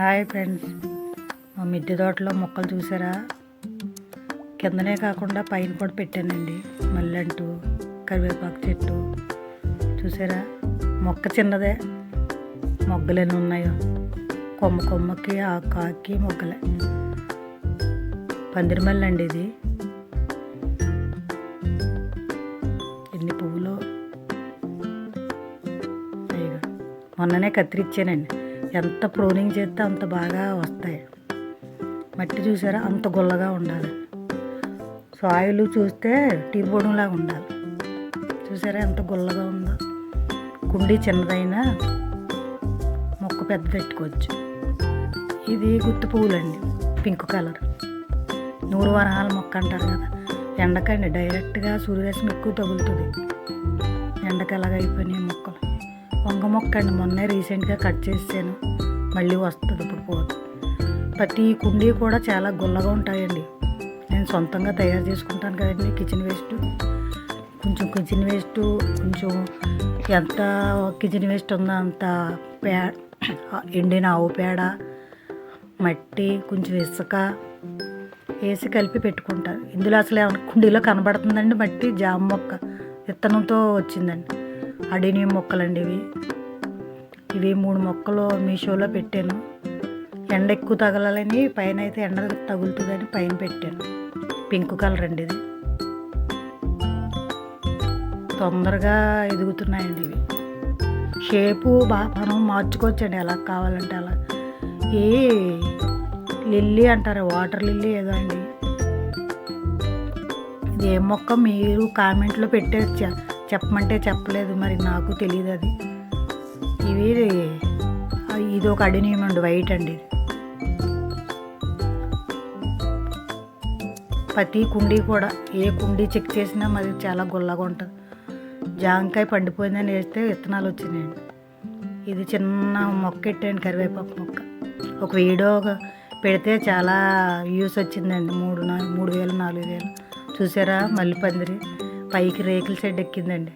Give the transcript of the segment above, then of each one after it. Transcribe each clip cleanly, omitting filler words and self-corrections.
Hi friends, మా మిద్దె తోటలో మొక్కలు చూసారా? కిందనే కాకుండా పైన కూడా పెట్టానండి. మల్లెంటు, కరివేపాకు చెట్టు చూసారా? మొక్క చిన్నదే, మొగ్గలు ఎన్ని ఉన్నాయో. కొమ్మకి ఆకుకి మొగ్గలే. పందిరిమల్లి అండి ఇది. ఎన్ని పువ్వులు! అయ్యో, మొన్ననే కత్తిరించానండి. ఎంత ప్రూనింగ్ చేస్తే అంత బాగా వస్తాయి. మట్టి చూసారా? అంత గుల్లగా ఉండాలి. సాయిల్ చూస్తే టీ పొడంలాగా ఉండాలి. చూసారా ఎంత గుల్లగా ఉందో? కుండీ చిన్నదైనా మొక్క పెద్ద పెట్టుకోవచ్చు. ఇది గుత్తి పువ్వులండి, పింక్ కలర్. 100 వరహాల మొక్క అంటారు కదా. ఎండకండి డైరెక్ట్గా సూర్యరశ్మి ఎక్కువ తగులుతుంది. ఎండకి ఎలాగ అయిపోయినాయి మొక్కలు. వంగ మొక్క అండి, మొన్నే రీసెంట్గా కట్ చేసాను. మళ్ళీ వస్తుంది ఇప్పుడు పోదు. ప్రతి కుండీ కూడా చాలా గుల్లగా ఉంటాయండి. నేను సొంతంగా తయారు చేసుకుంటాను కదండి. కిచెన్ వేస్ట్ కొంచెం ఎంత కిచెన్ వేస్ట్ ఉందో అంత ఎండిన ఆవు పేడ, మట్టి, కొంచెం ఇసుక వేసి కలిపి పెట్టుకుంటారు. ఇందులో అసలు కుండీలో కనబడుతుందండి మట్టి. జామ మొక్క విత్తనంతో వచ్చిందండి. అడేనియం మొక్కలండి ఇవి 3 మొక్కలు మీషోలో పెట్టాను. ఎండ ఎక్కువ తగలాలని, పైన అయితే ఎండ తగులుతుందని పైన పెట్టాను. పింక్ కలర్ అండి ఇది. తొందరగా ఎదుగుతున్నాయండి ఇవి. షేపు మనం మార్చుకోవచ్చండి ఎలా కావాలంటే అలా. ఈ లిల్లీ అంటారు, వాటర్ లిల్లీ ఏదో అండి. ఇది ఏ మొక్క మీరు కామెంట్లో పెట్టే చెప్పమంటే చెప్పలేదు, మరి నాకు తెలియదు అది. ఇది ఒక అడినియం అండి, వైట్ అండి. ప్రతి కుండీ కూడా ఏ కుండీ చెక్ చేసినా మరి చాలా గుల్లగా ఉంటుంది. జాంకాయ పండిపోయిందని వేస్తే విత్తనాలు వచ్చినాయండి. ఇది చిన్న మొక్క పెట్టాను, కరివేపాకు మొక్క. ఒక వీడియో పెడితే చాలా వ్యూస్ వచ్చిందండి. 3,000 4,000 చూసారా? మళ్ళీ పందిరి పైకి రేకుల షెడ్ ఎక్కిందండి.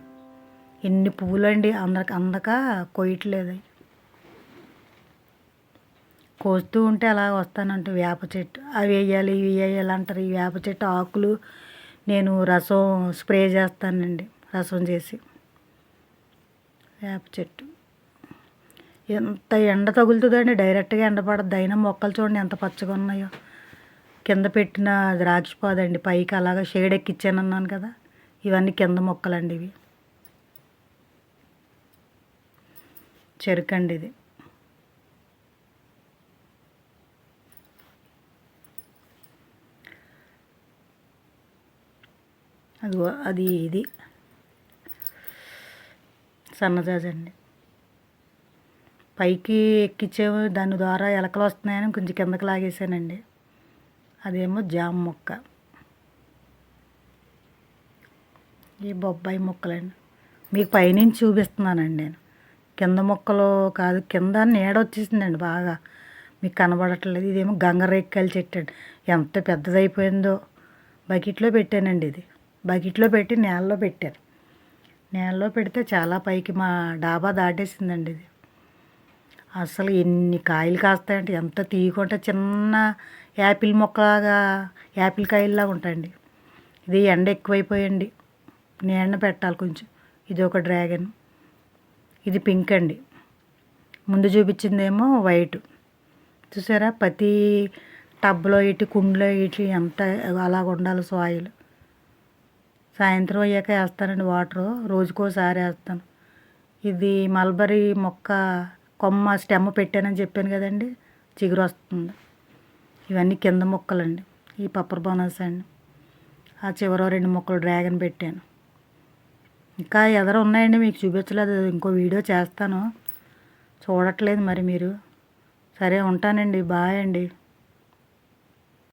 ఎన్ని పువ్వులండి! అందక కొయ్యట్లేదు. కోస్తూ ఉంటే అలా వస్తానంటే వేప చెట్టు అవి వేయాలి ఇవి వేయాలి అంటారు. ఈ వేప చెట్టు ఆకులు నేను రసం స్ప్రే చేస్తానండి. రసం చేసి వేప చెట్టు ఎంత ఎండ తగులుతుందండి, డైరెక్ట్గా ఎండ పడద్దు. అయినా మొక్కలు చూడండి ఎంత పచ్చగా ఉన్నాయో. కింద పెట్టిన ద్రాక్ష పాదండి, పైకి అలాగా షేడ్ ఎక్కిచ్చాను అన్నాను కదా. ఇవన్నీ కింద మొక్కలండి. ఇవి చెరుకండి. ఇది ఇది సన్నజాజండి. పైకి ఎక్కించేమో, దాని ద్వారా ఎలకలు వస్తున్నాయని కొంచెం కిందకి లాగేసానండి. అదేమో జామ మొక్క. ఈ బొబ్బాయి మొక్కలండి. మీకు పైనుంచి చూపిస్తున్నానండి నేను. కింద మొక్కలు కాదు, కింద నీడ వచ్చేసిందండి బాగా, మీకు కనబడట్లేదు. ఇదేమో గంగరేక్కాయల చెట్టు అండి. ఎంత పెద్దదైపోయిందో. బకెట్లో పెట్టానండి. ఇది బకెట్లో పెట్టి నేలలో పెట్టాను. నేలలో పెడితే చాలా పైకి మా డాబా దాటేసిందండి. ఇది అసలు ఎన్ని కాయలు కాస్తాయంటే, ఎంత తీయకుంటే చిన్న యాపిల్ మొక్కలాగా, యాపిల్ కాయల్లాగా ఉంటాయండి. ఇది ఎండ ఎక్కువైపోయండి, నీడ పెట్టాలి కొంచెం. ఇది ఒక డ్రాగన్. ఇది పింక్ అండి. ముందు చూపించిందేమో వైట్. చూసారా? ప్రతి టబ్లో ఇటు కుండలో ఇటు ఎంత అలాగ ఉండాలి సాయిల్. సాయంత్రం అయ్యాక వేస్తానండి వాటరు, రోజుకోసారి వేస్తాను. ఇది మల్బరీ మొక్క కొమ్మ స్టెమ్ పెట్టానని చెప్పాను కదండి, చిగురు వస్తుంది. ఇవన్నీ కింద మొక్కలండి. ఈ పప్పర్ బోనస్ అండి. ఆ చివర 2 మొక్కలు డ్రాగన్ పెట్టాను. ఇంకా ఎదరు ఉన్నాయండి, మీకు చూపించలేదు. ఇంకో వీడియో చేస్తాను, చూడట్లేదు మరి మీరు. సరే ఉంటానండి, బాయ్ అండి.